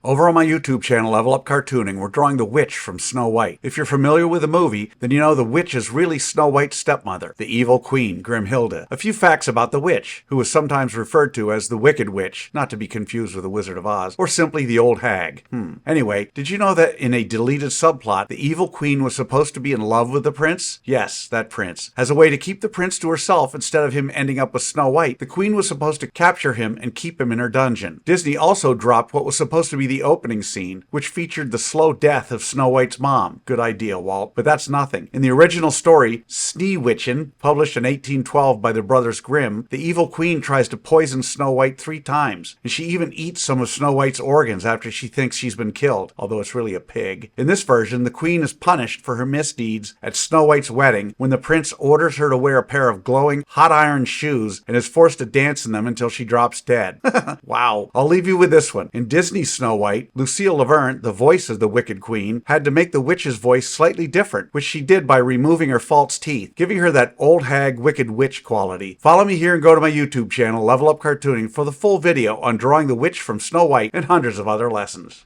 Over on my YouTube channel, Level Up Cartooning, we're drawing the witch from Snow White. If you're familiar with the movie, then you know the witch is really Snow White's stepmother, the evil queen, Grimhilde. A few facts about the witch, who is sometimes referred to as the Wicked Witch, not to be confused with the Wizard of Oz, or simply the Old Hag. Anyway, did you know that in a deleted subplot, the evil queen was supposed to be in love with the prince? Yes, that prince. As a way to keep the prince to herself instead of him ending up with Snow White, the queen was supposed to capture him and keep him in her dungeon. Disney also dropped what was supposed to be the opening scene, which featured the slow death of Snow White's mom. Good idea, Walt. But that's nothing. In the original story, Sneewittchen, published in 1812 by the brothers Grimm, the evil queen tries to poison Snow White 3 times, and she even eats some of Snow White's organs after she thinks she's been killed, although it's really a pig. In this version, the queen is punished for her misdeeds at Snow White's wedding when the prince orders her to wear a pair of glowing hot iron shoes and is forced to dance in them until she drops dead. Wow. I'll leave you with this one. In Disney's Snow White, Lucille Laverne, the voice of the Wicked Queen, had to make the witch's voice slightly different, which she did by removing her false teeth, giving her that old hag wicked witch quality. Follow me here and go to my YouTube channel, Level Up Cartooning, for the full video on drawing the witch from Snow White and hundreds of other lessons.